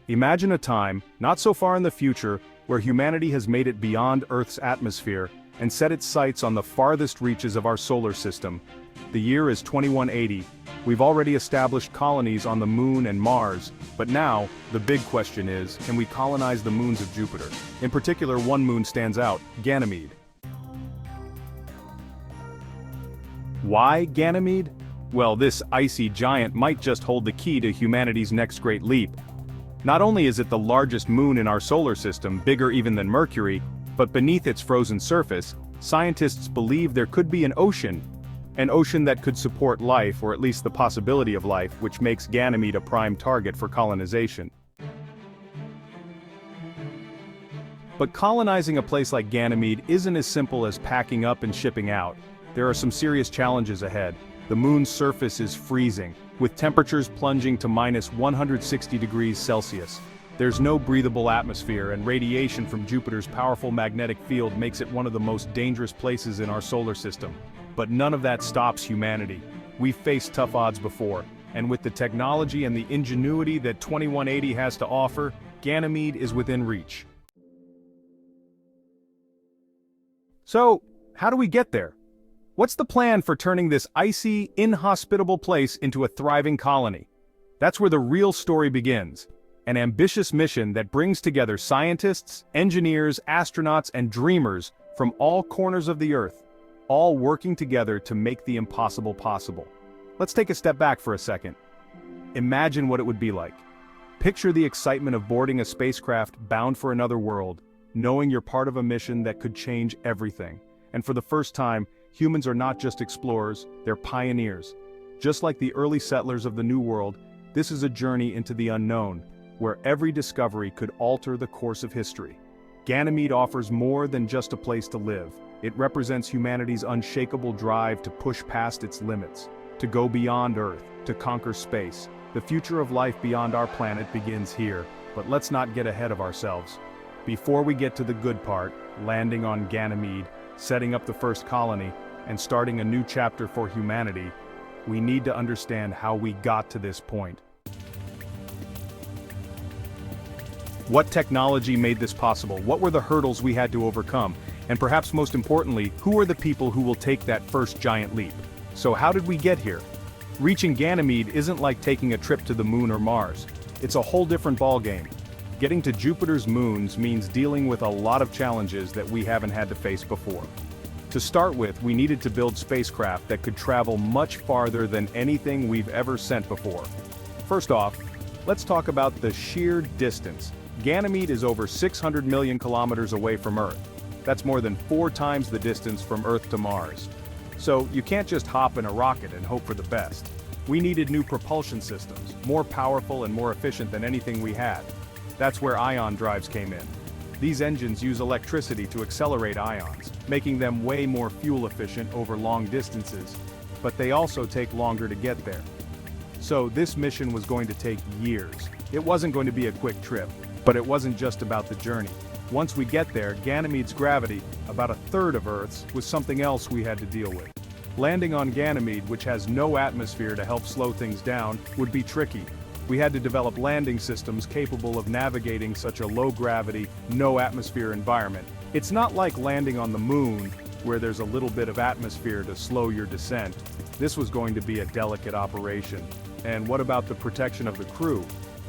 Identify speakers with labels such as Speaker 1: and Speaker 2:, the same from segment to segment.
Speaker 1: Imagine a time, not so far in the future, where humanity has made it beyond Earth's atmosphere and set its sights on the farthest reaches of our solar system. The year is 2180. We've already established colonies on the Moon and Mars, but now, the big question is, can we colonize the moons of Jupiter? In particular, one moon stands out, Ganymede. Why Ganymede? Well, this icy giant might just hold the key to humanity's next great leap. Not only is it the largest moon in our solar system, bigger even than Mercury, but beneath its frozen surface, scientists believe there could be an ocean that could support life, or at least the possibility of life, which makes Ganymede a prime target for colonization. But colonizing a place like Ganymede isn't as simple as packing up and shipping out. There are some serious challenges ahead. The moon's surface is freezing, with temperatures plunging to minus 160 degrees Celsius. There's no breathable atmosphere, and radiation from Jupiter's powerful magnetic field makes it one of the most dangerous places in our solar system. But none of that stops humanity. We've faced tough odds before, and with the technology and the ingenuity that 2180 has to offer, Ganymede is within reach. So, how do we get there? What's the plan for turning this icy, inhospitable place into a thriving colony? That's where the real story begins. An ambitious mission that brings together scientists, engineers, astronauts, and dreamers from all corners of the Earth, all working together to make the impossible possible. Let's take a step back for a second. Imagine what it would be like. Picture the excitement of boarding a spacecraft bound for another world, knowing you're part of a mission that could change everything. And for the first time, humans are not just explorers, they're pioneers. Just like the early settlers of the New World, this is a journey into the unknown, where every discovery could alter the course of history. Ganymede offers more than just a place to live. It represents humanity's unshakable drive to push past its limits, to go beyond Earth, to conquer space. The future of life beyond our planet begins here, but let's not get ahead of ourselves. Before we get to the good part, landing on Ganymede, setting up the first colony, and starting a new chapter for humanity, we need to understand how we got to this point. What technology made this possible? What were the hurdles we had to overcome? And perhaps most importantly, who are the people who will take that first giant leap? So how did we get here? Reaching Ganymede isn't like taking a trip to the moon or Mars. It's a whole different ballgame. Getting to Jupiter's moons means dealing with a lot of challenges that we haven't had to face before. To start with, we needed to build spacecraft that could travel much farther than anything we've ever sent before. First off, let's talk about the sheer distance. Ganymede is over 600 million kilometers away from Earth. That's more than 4 times the distance from Earth to Mars. So you can't just hop in a rocket and hope for the best. We needed new propulsion systems, more powerful and more efficient than anything we had. That's where ion drives came in. These engines use electricity to accelerate ions, making them way more fuel efficient over long distances, but they also take longer to get there. So this mission was going to take years. It wasn't going to be a quick trip, but it wasn't just about the journey. Once we get there, Ganymede's gravity, about a third of Earth's, was something else we had to deal with. Landing on Ganymede, which has no atmosphere to help slow things down, would be tricky. We had to develop landing systems capable of navigating such a low-gravity, no-atmosphere environment. It's not like landing on the moon, where there's a little bit of atmosphere to slow your descent. This was going to be a delicate operation. And what about the protection of the crew?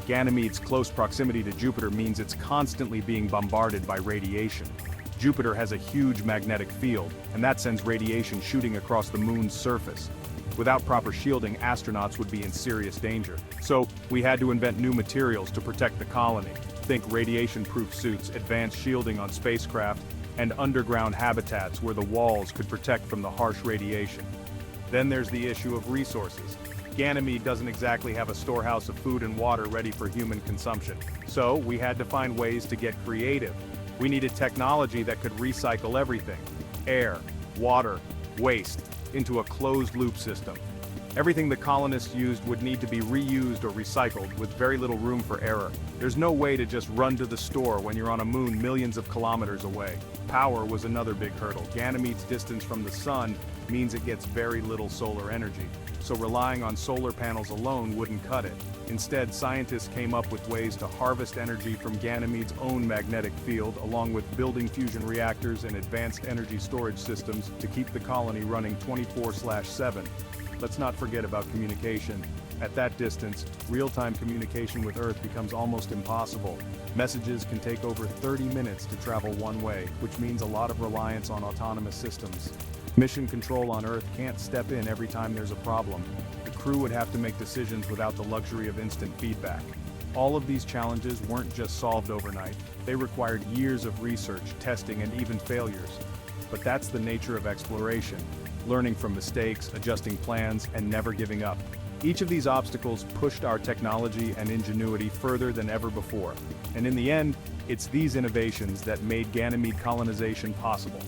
Speaker 1: Ganymede's close proximity to Jupiter means it's constantly being bombarded by radiation. Jupiter has a huge magnetic field, and that sends radiation shooting across the moon's surface. Without proper shielding, astronauts would be in serious danger. So, we had to invent new materials to protect the colony. Think radiation-proof suits, advanced shielding on spacecraft, and underground habitats where the walls could protect from the harsh radiation. Then there's the issue of resources. Ganymede doesn't exactly have a storehouse of food and water ready for human consumption. So, we had to find ways to get creative. We needed technology that could recycle everything: air, water, waste, into a closed-loop system. Everything the colonists used would need to be reused or recycled, with very little room for error. There's no way to just run to the store when you're on a moon millions of kilometers away. Power was another big hurdle. Ganymede's distance from the sun means it gets very little solar energy, so relying on solar panels alone wouldn't cut it. Instead, scientists came up with ways to harvest energy from Ganymede's own magnetic field, along with building fusion reactors and advanced energy storage systems to keep the colony running 24/7. Let's not forget about communication. At that distance, real-time communication with Earth becomes almost impossible. Messages can take over 30 minutes to travel one way, which means a lot of reliance on autonomous systems. Mission control on Earth can't step in every time there's a problem. The crew would have to make decisions without the luxury of instant feedback. All of these challenges weren't just solved overnight. They required years of research, testing, and even failures. But that's the nature of exploration. Learning from mistakes, adjusting plans, and never giving up. Each of these obstacles pushed our technology and ingenuity further than ever before. And in the end, it's these innovations that made Ganymede colonization possible.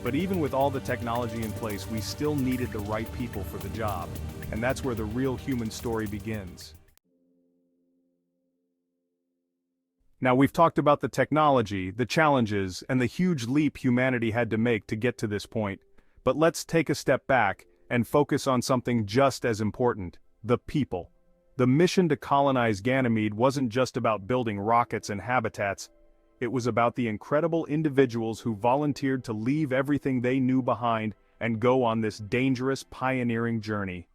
Speaker 1: But even with all the technology in place, we still needed the right people for the job. And that's where the real human story begins. Now, we've talked about the technology, the challenges, and the huge leap humanity had to make to get to this point. But let's take a step back and focus on something just as important: the people. The mission to colonize Ganymede wasn't just about building rockets and habitats. It was about the incredible individuals who volunteered to leave everything they knew behind and go on this dangerous, pioneering journey.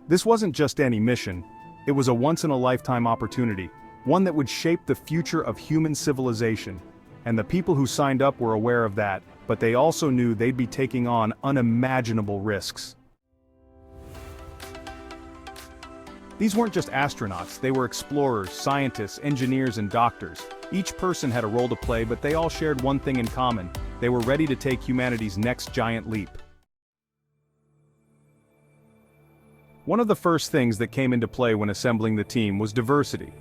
Speaker 1: This wasn't just any mission. It was a once-in-a-lifetime opportunity, one that would shape the future of human civilization. And the people who signed up were aware of that, but they also knew they'd be taking on unimaginable risks. These weren't just astronauts, they were explorers, scientists, engineers, and doctors. Each person had a role to play, but they all shared one thing in common: they were ready to take humanity's next giant leap. One of the first things that came into play when assembling the team was diversity.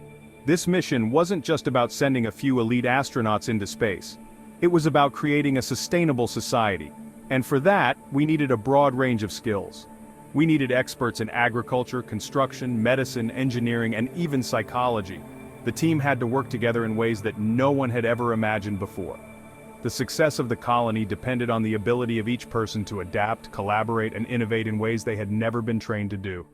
Speaker 1: This mission wasn't just about sending a few elite astronauts into space. It was about creating a sustainable society. And for that, we needed a broad range of skills. We needed experts in agriculture, construction, medicine, engineering, and even psychology. The team had to work together in ways that no one had ever imagined before. The success of the colony depended on the ability of each person to adapt, collaborate, and innovate in ways they had never been trained to do.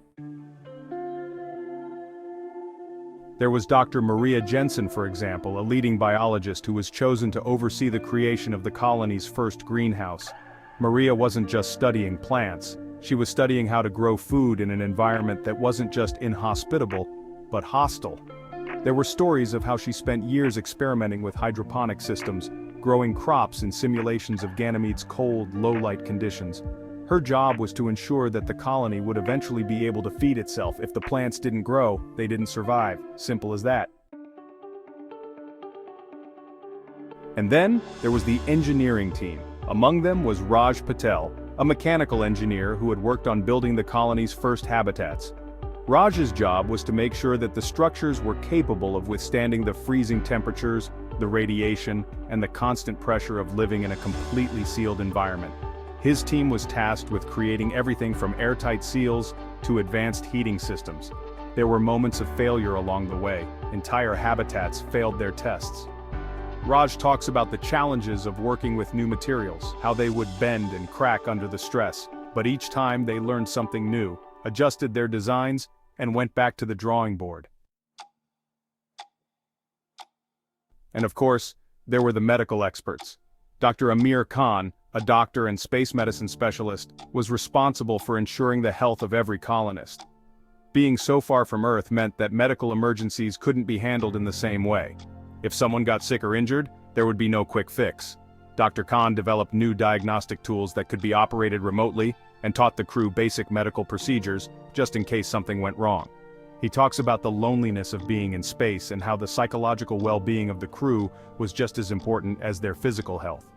Speaker 1: There was Dr. Maria Jensen, for example, a leading biologist who was chosen to oversee the creation of the colony's first greenhouse. Maria wasn't just studying plants, she was studying how to grow food in an environment that wasn't just inhospitable, but hostile. There were stories of how she spent years experimenting with hydroponic systems, growing crops in simulations of Ganymede's cold, low-light conditions. Her job was to ensure that the colony would eventually be able to feed itself. If the plants didn't grow, they didn't survive. Simple as that. And then, there was the engineering team. Among them was Raj Patel, a mechanical engineer who had worked on building the colony's first habitats. Raj's job was to make sure that the structures were capable of withstanding the freezing temperatures, the radiation, and the constant pressure of living in a completely sealed environment. His team was tasked with creating everything from airtight seals to advanced heating systems. There were moments of failure along the way. Entire habitats failed their tests. Raj talks about the challenges of working with new materials, how they would bend and crack under the stress, but each time they learned something new, adjusted their designs, and went back to the drawing board. And of course, there were the medical experts. Dr. Amir Khan, a doctor and space medicine specialist, was responsible for ensuring the health of every colonist. Being so far from Earth meant that medical emergencies couldn't be handled in the same way. If someone got sick or injured, there would be no quick fix. Dr. Khan developed new diagnostic tools that could be operated remotely and taught the crew basic medical procedures just in case something went wrong. He talks about the loneliness of being in space and how the psychological well-being of the crew was just as important as their physical health.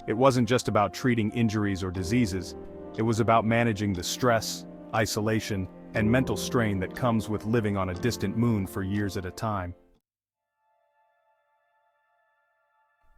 Speaker 1: It wasn't just about treating injuries or diseases, it was about managing the stress, isolation, and mental strain that comes with living on a distant moon for years at a time.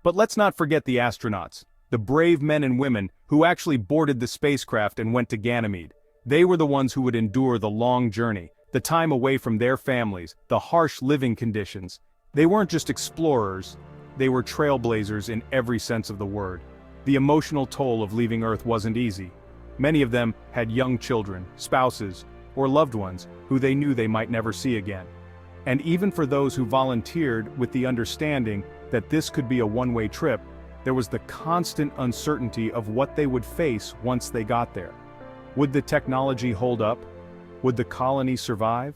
Speaker 1: But let's not forget the astronauts, the brave men and women who actually boarded the spacecraft and went to Ganymede. They were the ones who would endure the long journey, the time away from their families, the harsh living conditions. They weren't just explorers, they were trailblazers in every sense of the word. The emotional toll of leaving Earth wasn't easy. Many of them had young children, spouses, or loved ones who they knew they might never see again. And even for those who volunteered with the understanding that this could be a one-way trip, there was the constant uncertainty of what they would face once they got there. Would the technology hold up? Would the colony survive?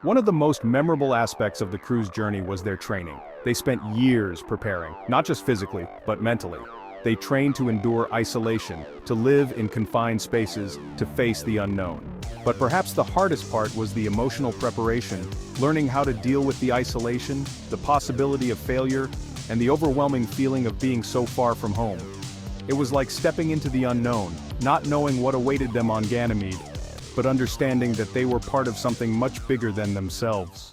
Speaker 1: One of the most memorable aspects of the crew's journey was their training. They spent years preparing, not just physically, but mentally. They trained to endure isolation, to live in confined spaces, to face the unknown. But perhaps the hardest part was the emotional preparation, learning how to deal with the isolation, the possibility of failure, and the overwhelming feeling of being so far from home. It was like stepping into the unknown, not knowing what awaited them on Ganymede, but understanding that they were part of something much bigger than themselves.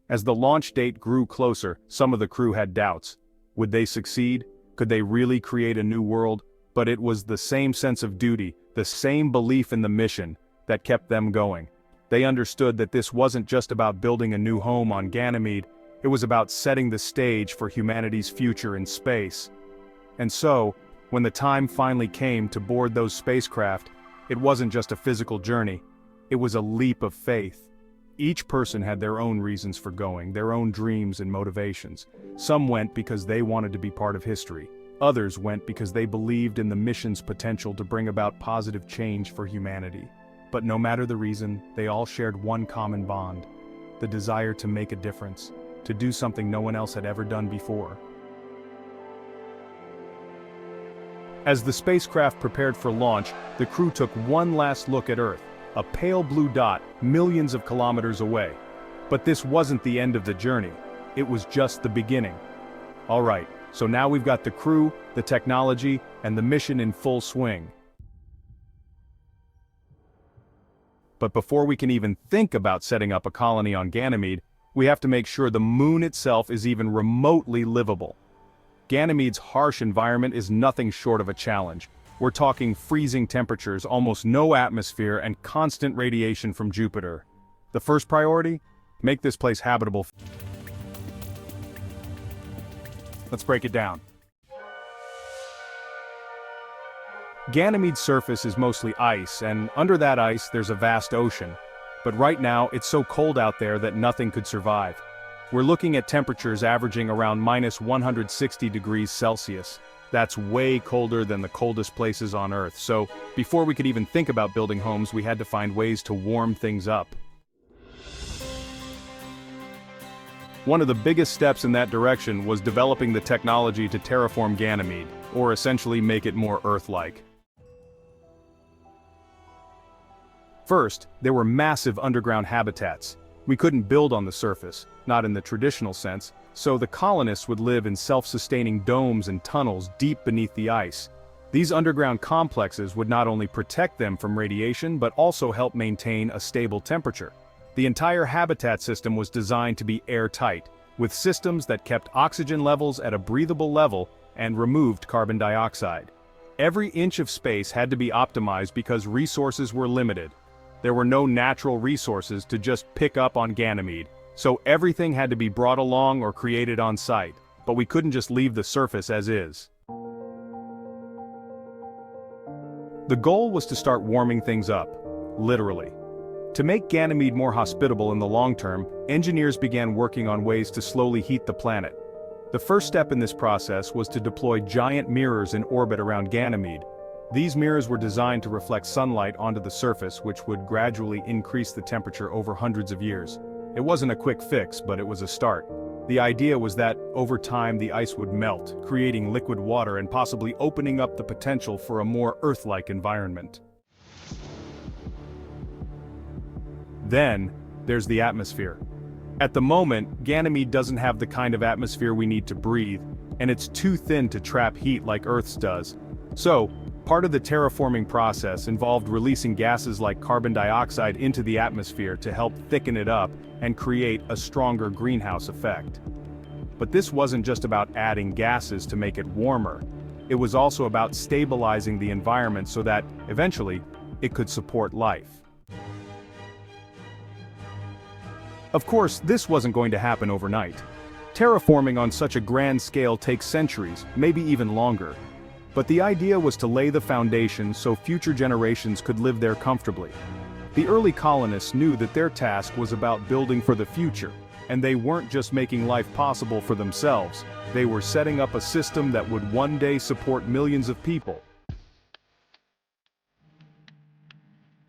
Speaker 1: As the launch date grew closer, some of the crew had doubts. Would they succeed? Could they really create a new world? But it was the same sense of duty, the same belief in the mission, that kept them going. They understood that this wasn't just about building a new home on Ganymede, it was about setting the stage for humanity's future in space. And so, when the time finally came to board those spacecraft, it wasn't just a physical journey, it was a leap of faith. Each person had their own reasons for going, their own dreams and motivations. Some went because they wanted to be part of history. Others went because they believed in the mission's potential to bring about positive change for humanity. But no matter the reason, they all shared one common bond: the desire to make a difference, to do something no one else had ever done before. As the spacecraft prepared for launch, the crew took one last look at Earth, a pale blue dot millions of kilometers away. But this wasn't the end of the journey. It was just the beginning. All right, so now we've got the crew, the technology, and the mission in full swing. But before we can even think about setting up a colony on Ganymede, we have to make sure the moon itself is even remotely livable. Ganymede's harsh environment is nothing short of a challenge. We're talking freezing temperatures, almost no atmosphere, and constant radiation from Jupiter. The first priority? Make this place habitable. Let's break it down. Ganymede's surface is mostly ice, and under that ice there's a vast ocean. But right now, it's so cold out there that nothing could survive. We're looking at temperatures averaging around -160 degrees Celsius. That's way colder than the coldest places on Earth, so before we could even think about building homes, we had to find ways to warm things up. One of the biggest steps in that direction was developing the technology to terraform Ganymede, or essentially make it more Earth-like. First, there were massive underground habitats. We couldn't build on the surface, not in the traditional sense, so the colonists would live in self-sustaining domes and tunnels deep beneath the ice. These underground complexes would not only protect them from radiation but also help maintain a stable temperature. The entire habitat system was designed to be airtight, with systems that kept oxygen levels at a breathable level and removed carbon dioxide. Every inch of space had to be optimized because resources were limited. There were no natural resources to just pick up on Ganymede, so everything had to be brought along or created on site, but we couldn't just leave the surface as is. The goal was to start warming things up, literally. To make Ganymede more hospitable in the long term, engineers began working on ways to slowly heat the planet. The first step in this process was to deploy giant mirrors in orbit around Ganymede. These mirrors were designed to reflect sunlight onto the surface, which would gradually increase the temperature over hundreds of years. It wasn't a quick fix, but it was a start. The idea was that, over time, the ice would melt, creating liquid water and possibly opening up the potential for a more Earth-like environment. Then, there's the atmosphere. At the moment, Ganymede doesn't have the kind of atmosphere we need to breathe, and it's too thin to trap heat like Earth's does. So, part of the terraforming process involved releasing gases like carbon dioxide into the atmosphere to help thicken it up and create a stronger greenhouse effect. But this wasn't just about adding gases to make it warmer. It was also about stabilizing the environment so that, eventually, it could support life. Of course, this wasn't going to happen overnight. Terraforming on such a grand scale takes centuries, maybe even longer. But the idea was to lay the foundation so future generations could live there comfortably. The early colonists knew that their task was about building for the future, and they weren't just making life possible for themselves, they were setting up a system that would one day support millions of people.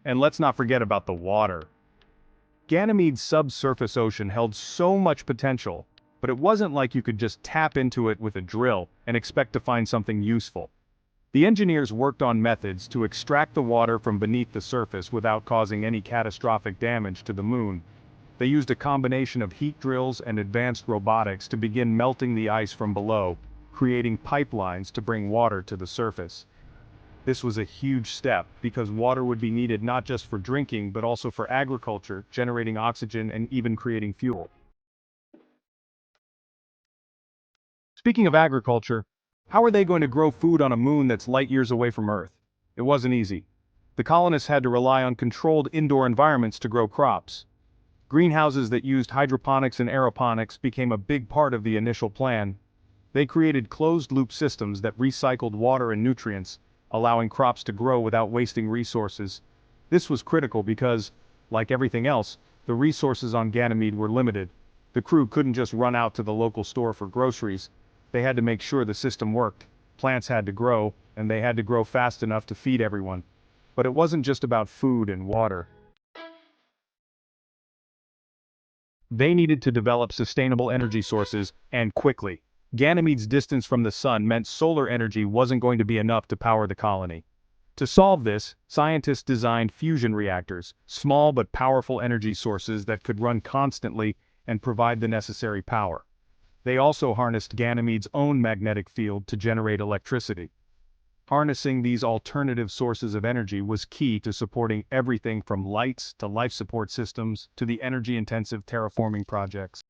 Speaker 1: And let's not forget about the water. Ganymede's subsurface ocean held so much potential, but it wasn't like you could just tap into it with a drill and expect to find something useful. The engineers worked on methods to extract the water from beneath the surface without causing any catastrophic damage to the moon. They used a combination of heat drills and advanced robotics to begin melting the ice from below, creating pipelines to bring water to the surface. This was a huge step because water would be needed not just for drinking but also for agriculture, generating oxygen and even creating fuel. Speaking of agriculture, how are they going to grow food on a moon that's light years away from Earth? It wasn't easy. The colonists had to rely on controlled indoor environments to grow crops. Greenhouses that used hydroponics and aeroponics became a big part of the initial plan. They created closed-loop systems that recycled water and nutrients, allowing crops to grow without wasting resources. This was critical because, like everything else, the resources on Ganymede were limited. The crew couldn't just run out to the local store for groceries. They had to make sure the system worked. Plants had to grow, and they had to grow fast enough to feed everyone. But it wasn't just about food and water. They needed to develop sustainable energy sources, and quickly. Ganymede's distance from the sun meant solar energy wasn't going to be enough to power the colony. To solve this, scientists designed fusion reactors, small but powerful energy sources that could run constantly and provide the necessary power. They also harnessed Ganymede's own magnetic field to generate electricity. Harnessing these alternative sources of energy was key to supporting everything from lights to life support systems to the energy-intensive terraforming projects.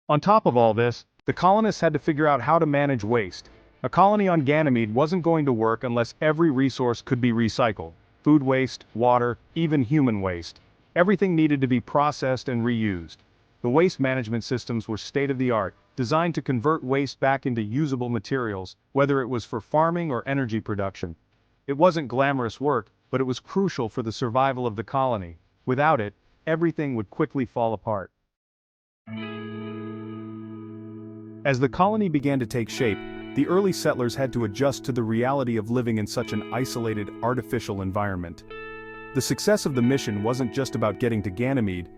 Speaker 1: On top of all this, the colonists had to figure out how to manage waste. A colony on Ganymede wasn't going to work unless every resource could be recycled. Food waste, water, even human waste. Everything needed to be processed and reused. The waste management systems were state-of-the-art, designed to convert waste back into usable materials, whether it was for farming or energy production. It wasn't glamorous work, but it was crucial for the survival of the colony. Without it, everything would quickly fall apart. As the colony began to take shape, the early settlers had to adjust to the reality of living in such an isolated, artificial environment. The success of the mission wasn't just about getting to Ganymede,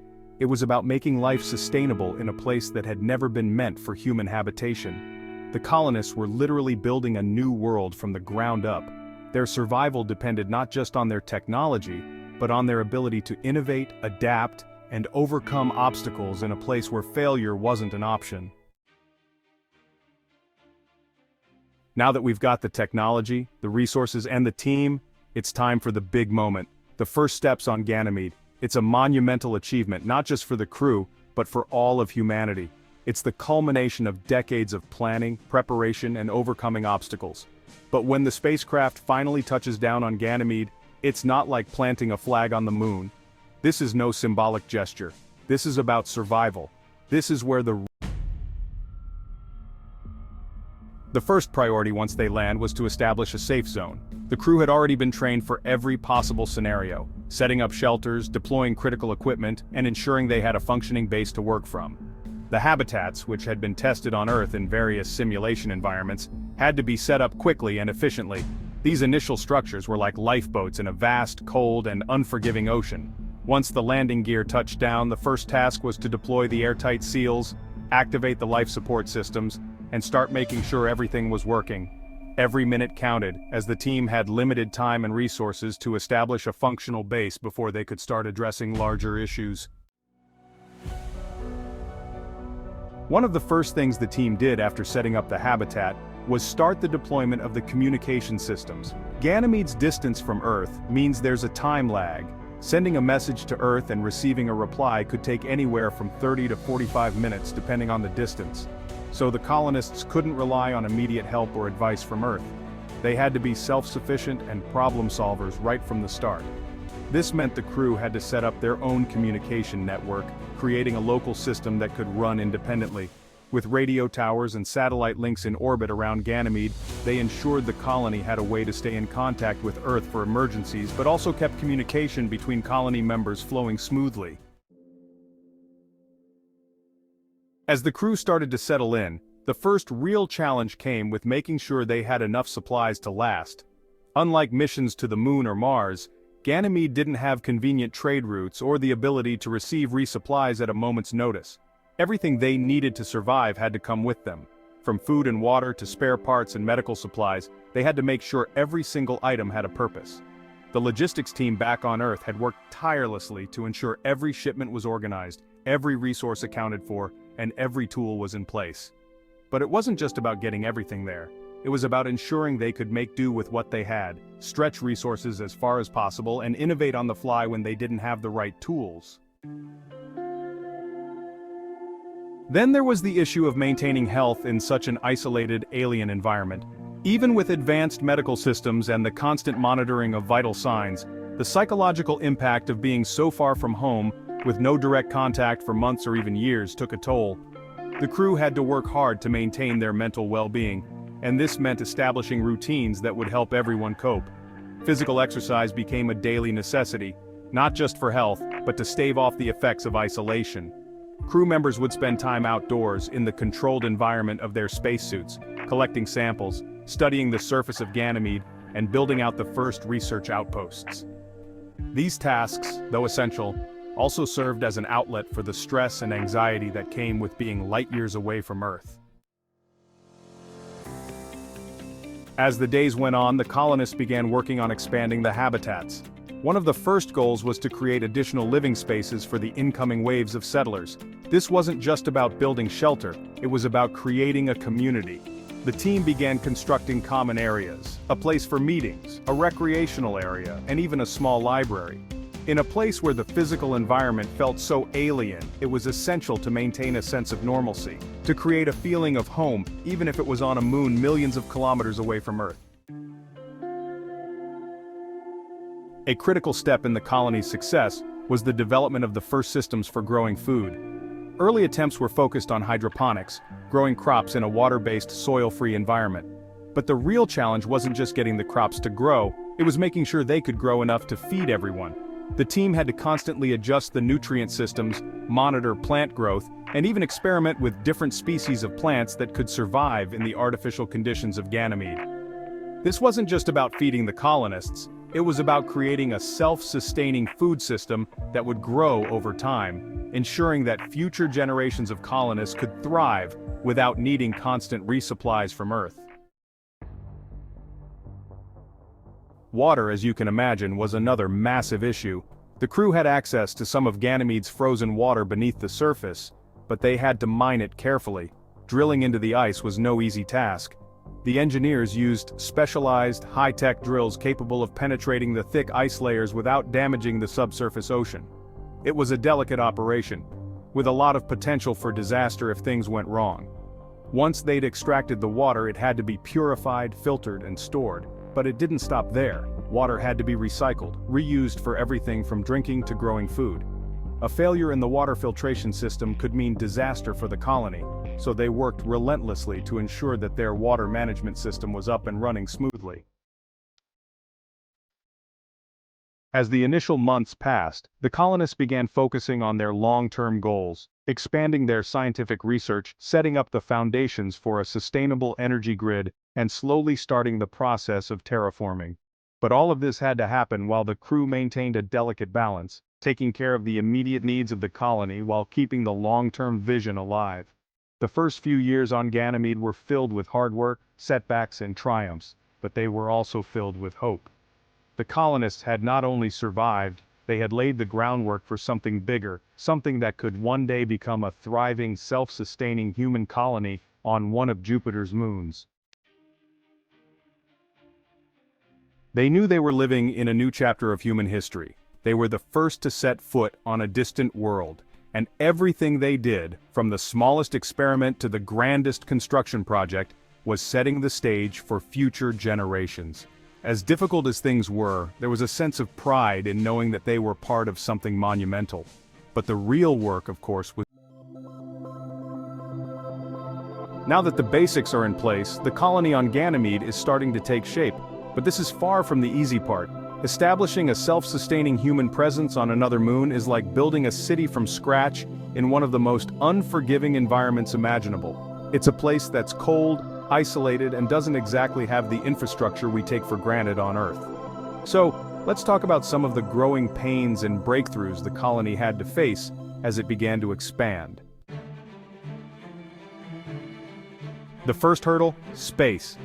Speaker 1: it was about making life sustainable in a place that had never been meant for human habitation. The colonists were literally building a new world from the ground up. Their survival depended not just on their technology, but on their ability to innovate, adapt, and overcome obstacles in a place where failure wasn't an option. Now that we've got the technology, the resources, and the team, it's time for the big moment. The first steps on Ganymede. It's a monumental achievement, not just for the crew, but for all of humanity. It's the culmination of decades of planning, preparation, and overcoming obstacles. But when the spacecraft finally touches down on Ganymede, it's not like planting a flag on the moon. This is no symbolic gesture. This is about survival. This is where the first priority once they land was to establish a safe zone. The crew had already been trained for every possible scenario, setting up shelters, deploying critical equipment, and ensuring they had a functioning base to work from. The habitats, which had been tested on Earth in various simulation environments, had to be set up quickly and efficiently. These initial structures were like lifeboats in a vast, cold, and unforgiving ocean. Once the landing gear touched down, the first task was to deploy the airtight seals, activate the life support systems, and start making sure everything was working. Every minute counted, as the team had limited time and resources to establish a functional base before they could start addressing larger issues. One of the first things the team did after setting up the habitat was start the deployment of the communication systems. Ganymede's distance from Earth means there's a time lag. Sending a message to Earth and receiving a reply could take anywhere from 30 to 45 minutes depending on the distance. So the colonists couldn't rely on immediate help or advice from Earth. They had to be self-sufficient and problem solvers right from the start. This meant the crew had to set up their own communication network, creating a local system that could run independently. With radio towers and satellite links in orbit around Ganymede, they ensured the colony had a way to stay in contact with Earth for emergencies, but also kept communication between colony members flowing smoothly. As the crew started to settle in, the first real challenge came with making sure they had enough supplies to last. Unlike missions to the Moon or Mars, Ganymede didn't have convenient trade routes or the ability to receive resupplies at a moment's notice. Everything they needed to survive had to come with them. From food and water to spare parts and medical supplies, they had to make sure every single item had a purpose. The logistics team back on Earth had worked tirelessly to ensure every shipment was organized, every resource accounted for, and every tool was in place. But it wasn't just about getting everything there. It was about ensuring they could make do with what they had, stretch resources as far as possible, and innovate on the fly when they didn't have the right tools. Then there was the issue of maintaining health in such an isolated, alien environment. Even with advanced medical systems and the constant monitoring of vital signs, the psychological impact of being so far from home, with no direct contact for months or even years, took a toll. The crew had to work hard to maintain their mental well-being, and this meant establishing routines that would help everyone cope. Physical exercise became a daily necessity, not just for health, but to stave off the effects of isolation. Crew members would spend time outdoors in the controlled environment of their spacesuits, collecting samples, studying the surface of Ganymede, and building out the first research outposts. These tasks, though essential, also served as an outlet for the stress and anxiety that came with being light years away from Earth. As the days went on, the colonists began working on expanding the habitats. One of the first goals was to create additional living spaces for the incoming waves of settlers. This wasn't just about building shelter, it was about creating a community. The team began constructing common areas, a place for meetings, a recreational area, and even a small library. In a place where the physical environment felt so alien, it was essential to maintain a sense of normalcy, to create a feeling of home, even if it was on a moon millions of kilometers away from Earth. A critical step in the colony's success was the development of the first systems for growing food. Early attempts were focused on hydroponics, growing crops in a water-based, soil-free environment. But the real challenge wasn't just getting the crops to grow, it was making sure they could grow enough to feed everyone. The team had to constantly adjust the nutrient systems, monitor plant growth, and even experiment with different species of plants that could survive in the artificial conditions of Ganymede. This wasn't just about feeding the colonists, it was about creating a self-sustaining food system that would grow over time, ensuring that future generations of colonists could thrive without needing constant resupplies from Earth. Water, as you can imagine, was another massive issue. The crew had access to some of Ganymede's frozen water beneath the surface, but they had to mine it carefully. Drilling into the ice was no easy task. The engineers used specialized, high-tech drills capable of penetrating the thick ice layers without damaging the subsurface ocean. It was a delicate operation, with a lot of potential for disaster if things went wrong. Once they'd extracted the water, it had to be purified, filtered, and stored. But it didn't stop there. Water had to be recycled, reused for everything from drinking to growing food. A failure in the water filtration system could mean disaster for the colony, so they worked relentlessly to ensure that their water management system was up and running smoothly. As the initial months passed, the colonists began focusing on their long-term goals, expanding their scientific research, setting up the foundations for a sustainable energy grid, and slowly starting the process of terraforming. But all of this had to happen while the crew maintained a delicate balance, taking care of the immediate needs of the colony while keeping the long-term vision alive. The first few years on Ganymede were filled with hard work, setbacks, and triumphs, but they were also filled with hope. The colonists had not only survived, they had laid the groundwork for something bigger, something that could one day become a thriving, self-sustaining human colony on one of Jupiter's moons. They knew they were living in a new chapter of human history. They were the first to set foot on a distant world, and everything they did, from the smallest experiment to the grandest construction project, was setting the stage for future generations. As difficult as things were, there was a sense of pride in knowing that they were part of something monumental. But the real work, of course, was... Now that the basics are in place, the colony on Ganymede is starting to take shape. But this is far from the easy part. Establishing a self-sustaining human presence on another moon is like building a city from scratch in one of the most unforgiving environments imaginable. It's a place that's cold, isolated, and doesn't exactly have the infrastructure we take for granted on Earth. So, let's talk about some of the growing pains and breakthroughs the colony had to face as it began to expand. The first hurdle: space.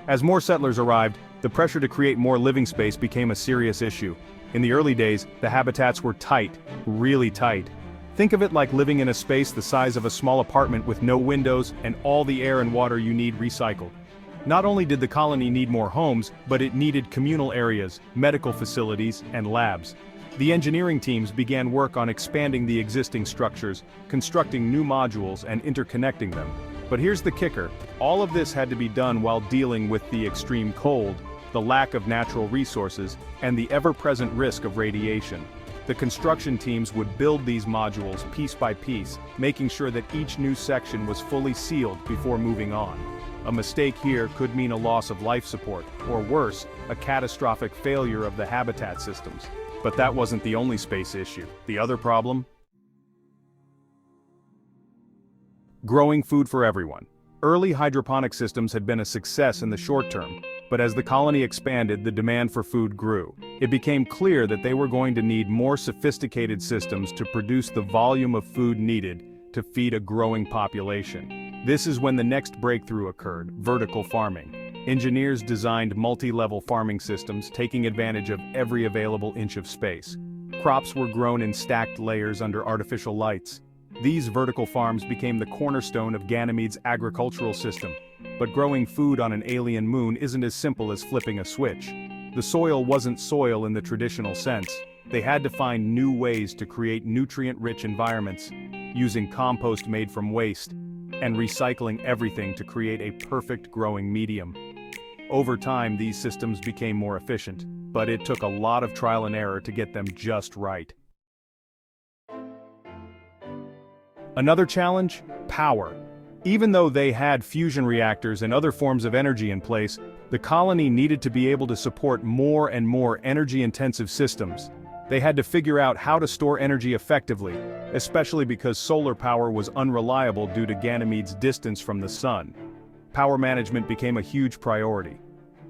Speaker 1: As more settlers arrived, the pressure to create more living space became a serious issue. In the early days, the habitats were tight, really tight. Think of it like living in a space the size of a small apartment with no windows and all the air and water you need recycled. Not only did the colony need more homes, but it needed communal areas, medical facilities, and labs. The engineering teams began work on expanding the existing structures, constructing new modules, and interconnecting them. But here's the kicker: all of this had to be done while dealing with the extreme cold, the lack of natural resources, and the ever-present risk of radiation. The construction teams would build these modules piece by piece, making sure that each new section was fully sealed before moving on. A mistake here could mean a loss of life support, or worse, a catastrophic failure of the habitat systems. But that wasn't the only space issue. The other problem? Growing food for everyone. Early hydroponic systems had been a success in the short term, but as the colony expanded, the demand for food grew. It became clear that they were going to need more sophisticated systems to produce the volume of food needed to feed a growing population. This is when the next breakthrough occurred: vertical farming. Engineers designed multi-level farming systems, taking advantage of every available inch of space. Crops were grown in stacked layers under artificial lights. These vertical farms became the cornerstone of Ganymede's agricultural system. But growing food on an alien moon isn't as simple as flipping a switch. The soil wasn't soil in the traditional sense. They had to find new ways to create nutrient-rich environments, using compost made from waste, and recycling everything to create a perfect growing medium. Over time, these systems became more efficient, but it took a lot of trial and error to get them just right. Another challenge: power. Even though they had fusion reactors and other forms of energy in place, the colony needed to be able to support more and more energy-intensive systems. They had to figure out how to store energy effectively, especially because solar power was unreliable due to Ganymede's distance from the sun. Power management became a huge priority.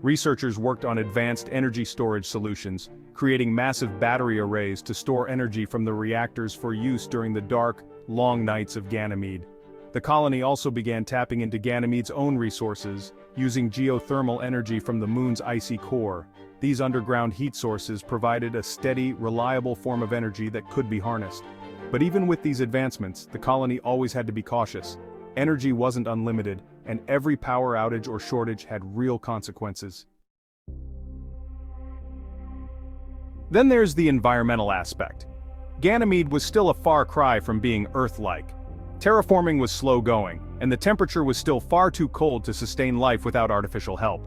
Speaker 1: Researchers worked on advanced energy storage solutions, creating massive battery arrays to store energy from the reactors for use during the dark, long nights of Ganymede. The colony also began tapping into Ganymede's own resources, using geothermal energy from the moon's icy core. These underground heat sources provided a steady, reliable form of energy that could be harnessed. But even with these advancements, the colony always had to be cautious. Energy wasn't unlimited, and every power outage or shortage had real consequences. Then there's the environmental aspect. Ganymede was still a far cry from being Earth-like. Terraforming was slow going, and the temperature was still far too cold to sustain life without artificial help.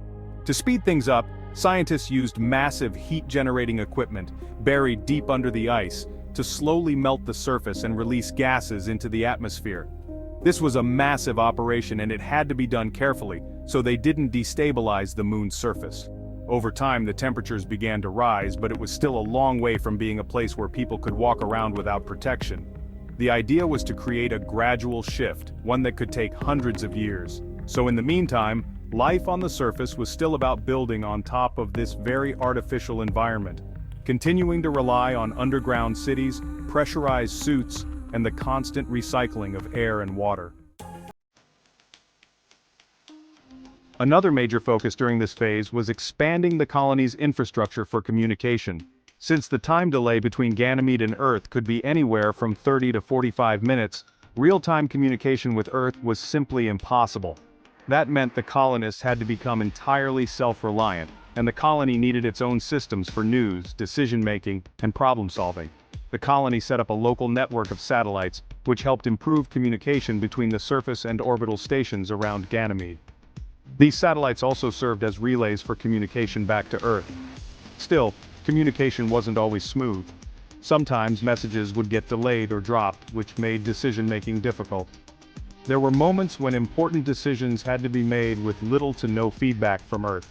Speaker 1: To speed things up, scientists used massive heat-generating equipment buried deep under the ice to slowly melt the surface and release gases into the atmosphere. This was a massive operation, and it had to be done carefully, so they didn't destabilize the moon's surface. Over time, the temperatures began to rise, but it was still a long way from being a place where people could walk around without protection. The idea was to create a gradual shift, one that could take hundreds of years. So in the meantime, life on the surface was still about building on top of this very artificial environment, continuing to rely on underground cities, pressurized suits, and the constant recycling of air and water. Another major focus during this phase was expanding the colony's infrastructure for communication. Since the time delay between Ganymede and Earth could be anywhere from 30 to 45 minutes, real-time communication with Earth was simply impossible. That meant the colonists had to become entirely self-reliant, and the colony needed its own systems for news, decision-making, and problem-solving. The colony set up a local network of satellites, which helped improve communication between the surface and orbital stations around Ganymede. These satellites also served as relays for communication back to Earth. Still, communication wasn't always smooth. Sometimes messages would get delayed or dropped, which made decision-making difficult. There were moments when important decisions had to be made with little to no feedback from Earth.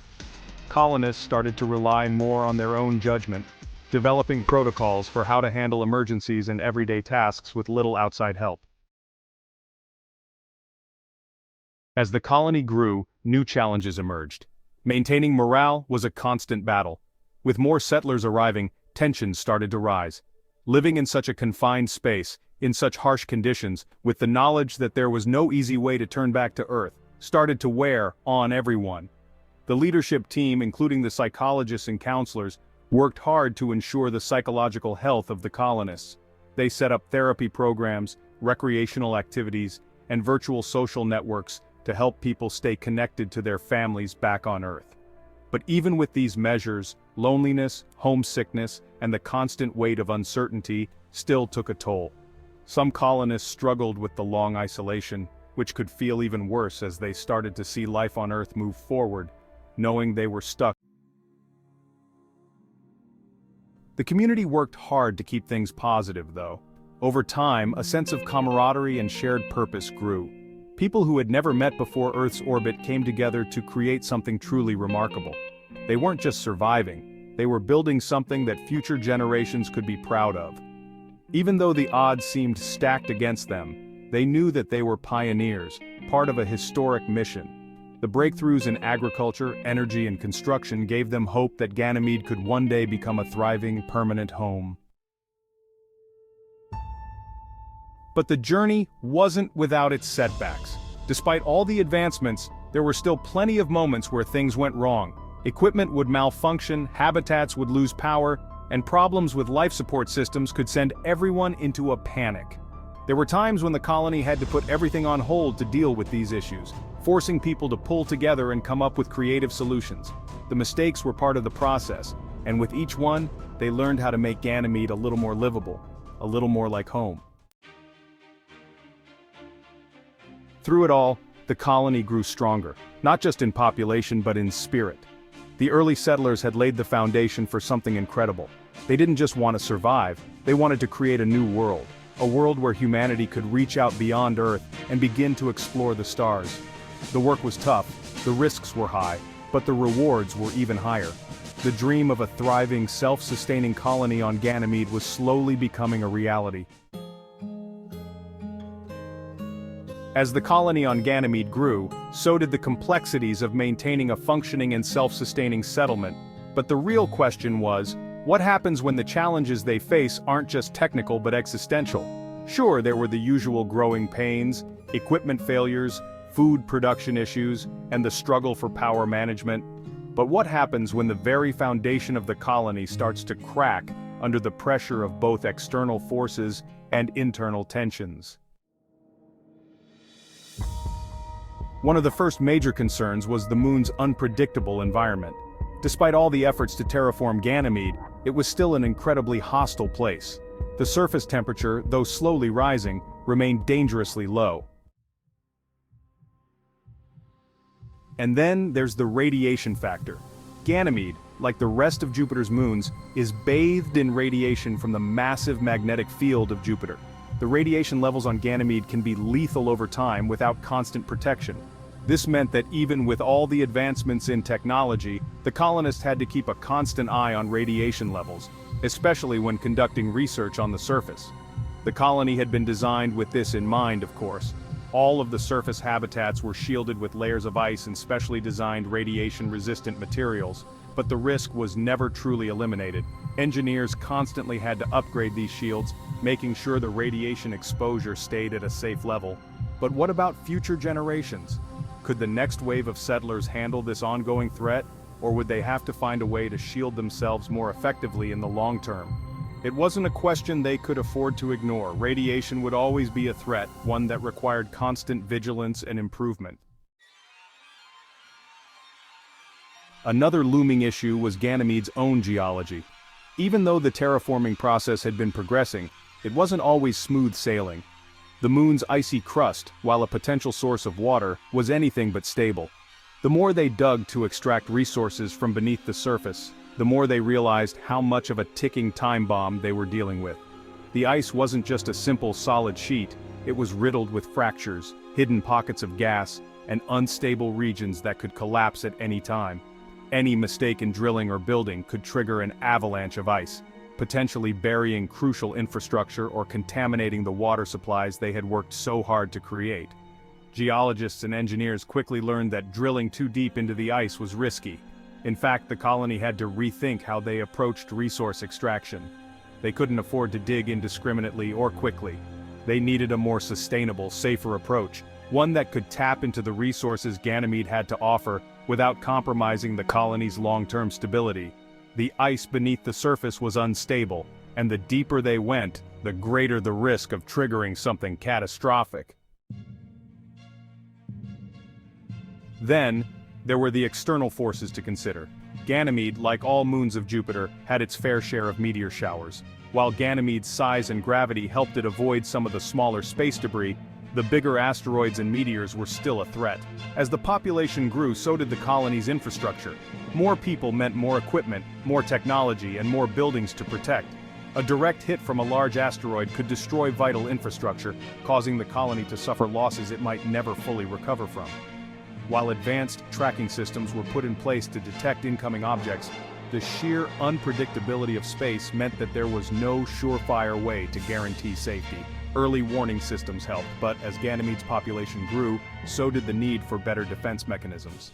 Speaker 1: Colonists started to rely more on their own judgment, developing protocols for how to handle emergencies and everyday tasks with little outside help. As the colony grew, new challenges emerged. Maintaining morale was a constant battle. With more settlers arriving, tensions started to rise. Living in such a confined space, in such harsh conditions, with the knowledge that there was no easy way to turn back to Earth, started to wear on everyone. The leadership team, including the psychologists and counselors, worked hard to ensure the psychological health of the colonists. They set up therapy programs, recreational activities, and virtual social networks to help people stay connected to their families back on Earth. But even with these measures, loneliness, homesickness, and the constant weight of uncertainty still took a toll. Some colonists struggled with the long isolation, which could feel even worse as they started to see life on Earth move forward, knowing they were stuck. The community worked hard to keep things positive, though. Over time, a sense of camaraderie and shared purpose grew. People who had never met before Earth's orbit came together to create something truly remarkable. They weren't just surviving, they were building something that future generations could be proud of. Even though the odds seemed stacked against them, they knew that they were pioneers, part of a historic mission. The breakthroughs in agriculture, energy, and construction gave them hope that Ganymede could one day become a thriving, permanent home. But the journey wasn't without its setbacks. Despite all the advancements, there were still plenty of moments where things went wrong. Equipment would malfunction, habitats would lose power, and problems with life support systems could send everyone into a panic. There were times when the colony had to put everything on hold to deal with these issues, forcing people to pull together and come up with creative solutions. The mistakes were part of the process, and with each one, they learned how to make Ganymede a little more livable, a little more like home. Through it all, the colony grew stronger, not just in population but in spirit. The early settlers had laid the foundation for something incredible. They didn't just want to survive, they wanted to create a new world, a world where humanity could reach out beyond Earth and begin to explore the stars. The work was tough, the risks were high, but the rewards were even higher. The dream of a thriving, self-sustaining colony on Ganymede was slowly becoming a reality. As the colony on Ganymede grew, so did the complexities of maintaining a functioning and self-sustaining settlement. But the real question was, what happens when the challenges they face aren't just technical but existential? Sure, there were the usual growing pains, equipment failures, food production issues, and the struggle for power management. But what happens when the very foundation of the colony starts to crack under the pressure of both external forces and internal tensions? One of the first major concerns was the moon's unpredictable environment. Despite all the efforts to terraform Ganymede, it was still an incredibly hostile place. The surface temperature, though slowly rising, remained dangerously low. And then there's the radiation factor. Ganymede, like the rest of Jupiter's moons, is bathed in radiation from the massive magnetic field of Jupiter. The radiation levels on Ganymede can be lethal over time without constant protection. This meant that even with all the advancements in technology, the colonists had to keep a constant eye on radiation levels, especially when conducting research on the surface. The colony had been designed with this in mind, of course. All of the surface habitats were shielded with layers of ice and specially designed radiation-resistant materials, but the risk was never truly eliminated. Engineers constantly had to upgrade these shields, making sure the radiation exposure stayed at a safe level. But what about future generations? Could the next wave of settlers handle this ongoing threat, or would they have to find a way to shield themselves more effectively in the long term? It wasn't a question they could afford to ignore. Radiation would always be a threat, one that required constant vigilance and improvement. Another looming issue was Ganymede's own geology. Even though the terraforming process had been progressing, it wasn't always smooth sailing. The moon's icy crust, while a potential source of water, was anything but stable. The more they dug to extract resources from beneath the surface, the more they realized how much of a ticking time bomb they were dealing with. The ice wasn't just a simple solid sheet, it was riddled with fractures, hidden pockets of gas, and unstable regions that could collapse at any time. Any mistake in drilling or building could trigger an avalanche of ice, potentially burying crucial infrastructure or contaminating the water supplies they had worked so hard to create. Geologists and engineers quickly learned that drilling too deep into the ice was risky. In fact, the colony had to rethink how they approached resource extraction. They couldn't afford to dig indiscriminately or quickly. They needed a more sustainable, safer approach, one that could tap into the resources Ganymede had to offer without compromising the colony's long-term stability. The ice beneath the surface was unstable, and the deeper they went, the greater the risk of triggering something catastrophic. Then, there were the external forces to consider. Ganymede, like all moons of Jupiter, had its fair share of meteor showers. While Ganymede's size and gravity helped it avoid some of the smaller space debris, the bigger asteroids and meteors were still a threat. As the population grew, so did the colony's infrastructure. More people meant more equipment, more technology, and more buildings to protect. A direct hit from a large asteroid could destroy vital infrastructure, causing the colony to suffer losses it might never fully recover from. While advanced tracking systems were put in place to detect incoming objects, the sheer unpredictability of space meant that there was no surefire way to guarantee safety. Early warning systems helped, but as Ganymede's population grew, so did the need for better defense mechanisms.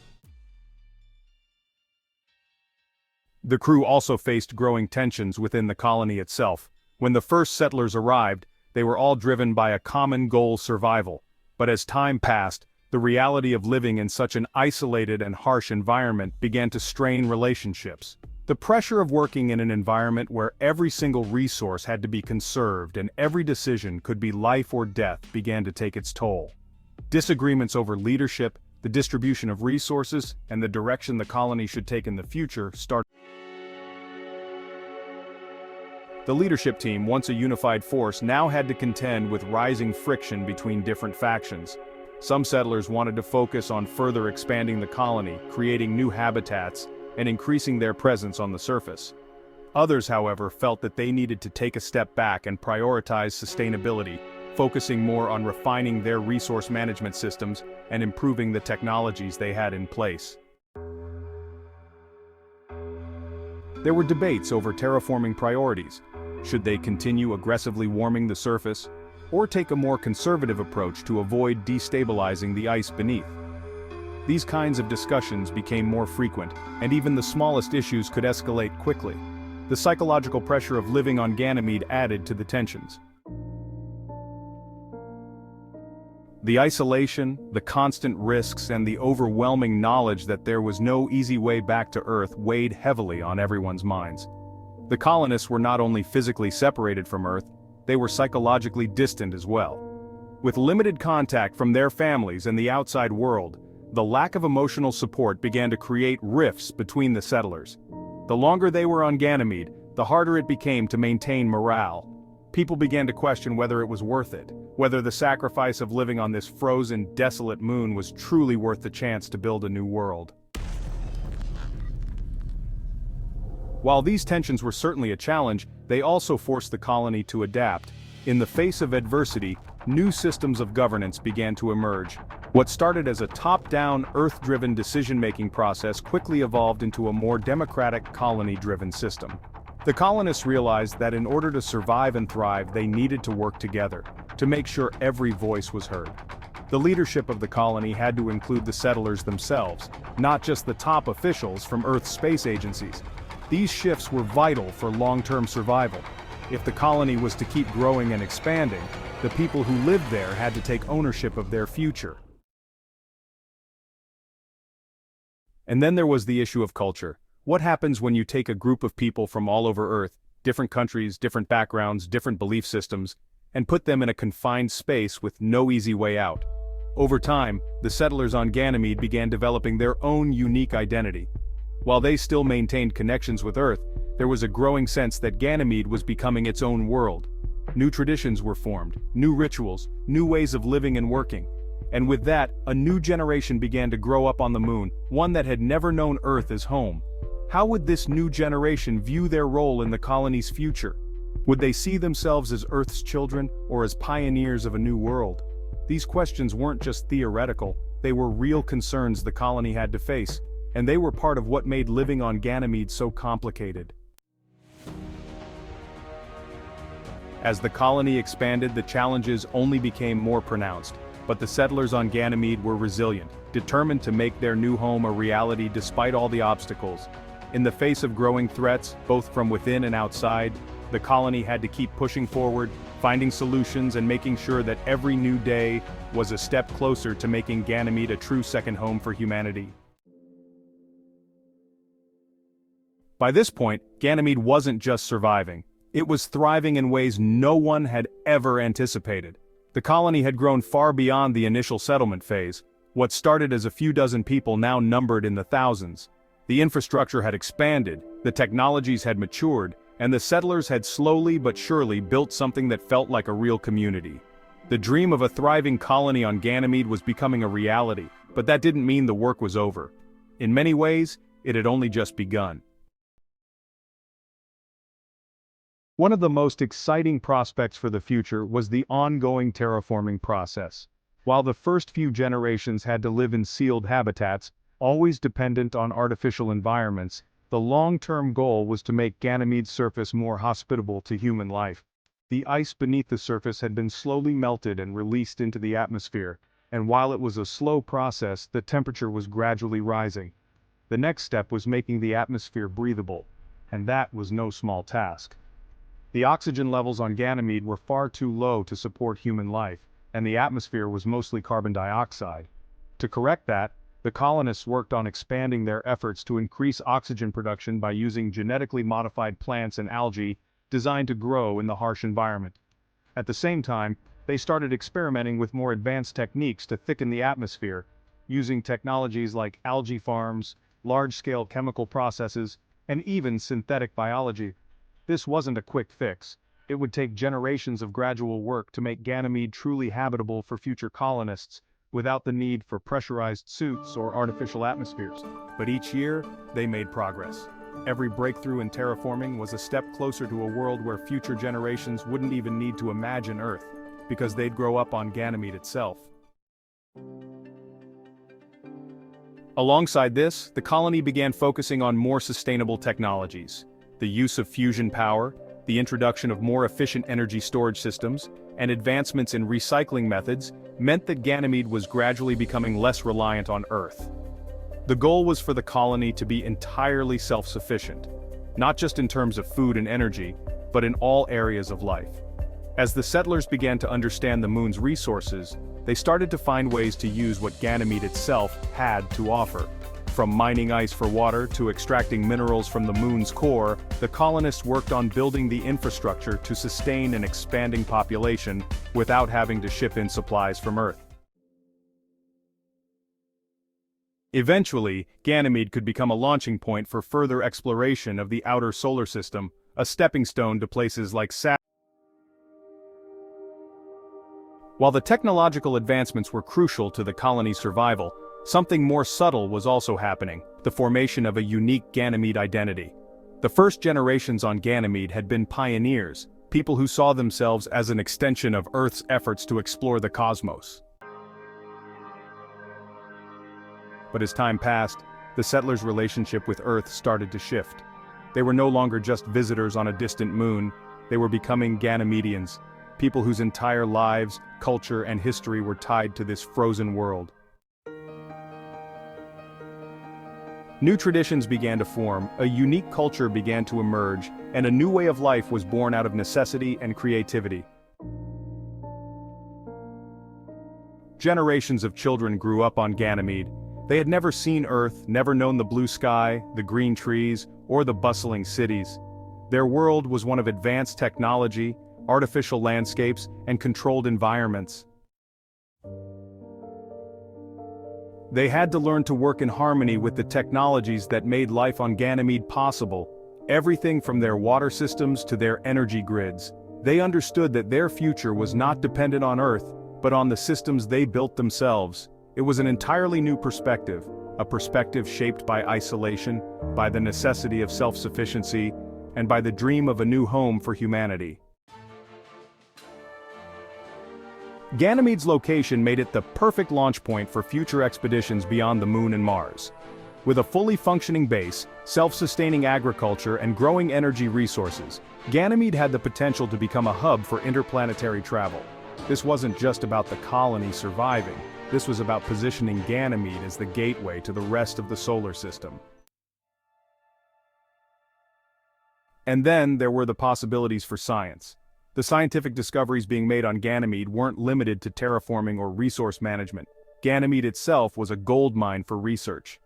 Speaker 1: The crew also faced growing tensions within the colony itself. When the first settlers arrived, they were all driven by a common goal: survival. But as time passed, the reality of living in such an isolated and harsh environment began to strain relationships. The pressure of working in an environment where every single resource had to be conserved and every decision could be life or death began to take its toll. Disagreements over leadership, the distribution of resources, and the direction the colony should take in the future started. The leadership team, once a unified force, now had to contend with rising friction between different factions. Some settlers wanted to focus on further expanding the colony, creating new habitats, and increasing their presence on the surface. Others, however, felt that they needed to take a step back and prioritize sustainability, focusing more on refining their resource management systems and improving the technologies they had in place. There were debates over terraforming priorities. Should they continue aggressively warming the surface, or take a more conservative approach to avoid destabilizing the ice beneath? These kinds of discussions became more frequent, and even the smallest issues could escalate quickly. The psychological pressure of living on Ganymede added to the tensions. The isolation, the constant risks, and the overwhelming knowledge that there was no easy way back to Earth weighed heavily on everyone's minds. The colonists were not only physically separated from Earth, they were psychologically distant as well. With limited contact from their families and the outside world, the lack of emotional support began to create rifts between the settlers. The longer they were on Ganymede, the harder it became to maintain morale. People began to question whether it was worth it, whether the sacrifice of living on this frozen, desolate moon was truly worth the chance to build a new world. While these tensions were certainly a challenge, they also forced the colony to adapt. In the face of adversity, new systems of governance began to emerge. What started as a top-down, Earth-driven decision-making process quickly evolved into a more democratic, colony-driven system. The colonists realized that in order to survive and thrive, they needed to work together, to make sure every voice was heard. The leadership of the colony had to include the settlers themselves, not just the top officials from Earth's space agencies. These shifts were vital for long-term survival. If the colony was to keep growing and expanding, the people who lived there had to take ownership of their future. And then there was the issue of culture. What happens when you take a group of people from all over Earth, different countries, different backgrounds, different belief systems, and put them in a confined space with no easy way out? Over time, the settlers on Ganymede began developing their own unique identity. While they still maintained connections with Earth, there was a growing sense that Ganymede was becoming its own world. New traditions were formed, new rituals, new ways of living and working. And with that, a new generation began to grow up on the moon, one that had never known Earth as home. How would this new generation view their role in the colony's future? Would they see themselves as Earth's children, or as pioneers of a new world? These questions weren't just theoretical, they were real concerns the colony had to face, and they were part of what made living on Ganymede so complicated. As the colony expanded, the challenges only became more pronounced, but the settlers on Ganymede were resilient, determined to make their new home a reality despite all the obstacles. In the face of growing threats, both from within and outside, the colony had to keep pushing forward, finding solutions and making sure that every new day was a step closer to making Ganymede a true second home for humanity. By this point, Ganymede wasn't just surviving. It was thriving in ways no one had ever anticipated. The colony had grown far beyond the initial settlement phase. What started as a few dozen people now numbered in the thousands. The infrastructure had expanded, the technologies had matured, and the settlers had slowly but surely built something that felt like a real community. The dream of a thriving colony on Ganymede was becoming a reality, but that didn't mean the work was over. In many ways, it had only just begun. One of the most exciting prospects for the future was the ongoing terraforming process. While the first few generations had to live in sealed habitats, always dependent on artificial environments, the long-term goal was to make Ganymede's surface more hospitable to human life. The ice beneath the surface had been slowly melted and released into the atmosphere, and while it was a slow process, the temperature was gradually rising. The next step was making the atmosphere breathable, and that was no small task. The oxygen levels on Ganymede were far too low to support human life, and the atmosphere was mostly carbon dioxide. To correct that, the colonists worked on expanding their efforts to increase oxygen production by using genetically modified plants and algae designed to grow in the harsh environment. At the same time, they started experimenting with more advanced techniques to thicken the atmosphere, using technologies like algae farms, large-scale chemical processes, and even synthetic biology. This wasn't a quick fix. It would take generations of gradual work to make Ganymede truly habitable for future colonists, without the need for pressurized suits or artificial atmospheres. But each year, they made progress. Every breakthrough in terraforming was a step closer to a world where future generations wouldn't even need to imagine Earth, because they'd grow up on Ganymede itself. Alongside this, the colony began focusing on more sustainable technologies. The use of fusion power, the introduction of more efficient energy storage systems, and advancements in recycling methods meant that Ganymede was gradually becoming less reliant on Earth. The goal was for the colony to be entirely self-sufficient, not just in terms of food and energy, but in all areas of life. As the settlers began to understand the moon's resources, they started to find ways to use what Ganymede itself had to offer. From mining ice for water to extracting minerals from the moon's core, the colonists worked on building the infrastructure to sustain an expanding population without having to ship in supplies from Earth. Eventually, Ganymede could become a launching point for further exploration of the outer solar system, a stepping stone to places like Saturn. While the technological advancements were crucial to the colony's survival, something more subtle was also happening: the formation of a unique Ganymede identity. The first generations on Ganymede had been pioneers, people who saw themselves as an extension of Earth's efforts to explore the cosmos. But as time passed, the settlers' relationship with Earth started to shift. They were no longer just visitors on a distant moon, they were becoming Ganymedians, people whose entire lives, culture, and history were tied to this frozen world. New traditions began to form, a unique culture began to emerge, and a new way of life was born out of necessity and creativity. Generations of children grew up on Ganymede. They had never seen Earth, never known the blue sky, the green trees, or the bustling cities. Their world was one of advanced technology, artificial landscapes, and controlled environments. They had to learn to work in harmony with the technologies that made life on Ganymede possible. Everything from their water systems to their energy grids. They understood that their future was not dependent on Earth, but on the systems they built themselves. It was an entirely new perspective, a perspective shaped by isolation, by the necessity of self-sufficiency, and by the dream of a new home for humanity. Ganymede's location made it the perfect launch point for future expeditions beyond the Moon and Mars. With a fully functioning base, self-sustaining agriculture, and growing energy resources, Ganymede had the potential to become a hub for interplanetary travel. This wasn't just about the colony surviving, this was about positioning Ganymede as the gateway to the rest of the solar system. And then there were the possibilities for science. The scientific discoveries being made on Ganymede weren't limited to terraforming or resource management. Ganymede itself was a goldmine for research.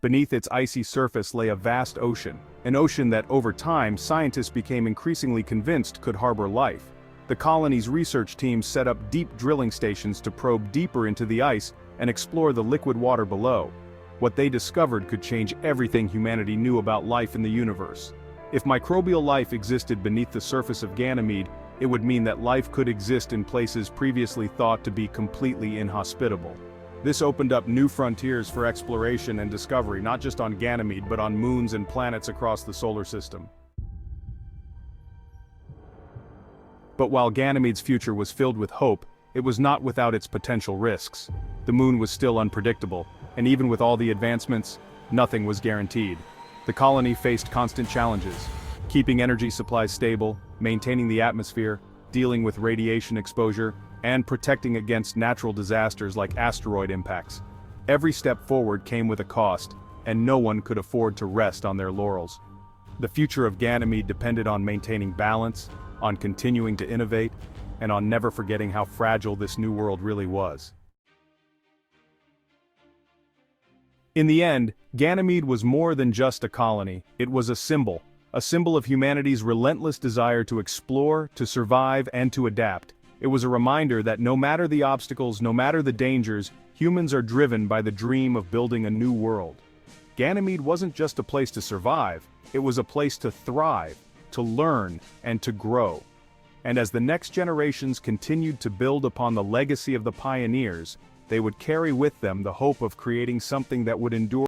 Speaker 1: Beneath its icy surface lay a vast ocean, an ocean that over time scientists became increasingly convinced could harbor life. The colony's research teams set up deep drilling stations to probe deeper into the ice and explore the liquid water below. What they discovered could change everything humanity knew about life in the universe. If microbial life existed beneath the surface of Ganymede, it would mean that life could exist in places previously thought to be completely inhospitable. This opened up new frontiers for exploration and discovery, not just on Ganymede but on moons and planets across the solar system. But while Ganymede's future was filled with hope, it was not without its potential risks. The moon was still unpredictable, and even with all the advancements, nothing was guaranteed. The colony faced constant challenges: keeping energy supplies stable, maintaining the atmosphere, dealing with radiation exposure, and protecting against natural disasters like asteroid impacts. Every step forward came with a cost, and no one could afford to rest on their laurels. The future of Ganymede depended on maintaining balance, on continuing to innovate, and on never forgetting how fragile this new world really was. In the end, Ganymede was more than just a colony, it was a symbol of humanity's relentless desire to explore, to survive, and to adapt. It was a reminder that no matter the obstacles, no matter the dangers, humans are driven by the dream of building a new world. Ganymede wasn't just a place to survive, it was a place to thrive, to learn, and to grow. And as the next generations continued to build upon the legacy of the pioneers, they would carry with them the hope of creating something that would endure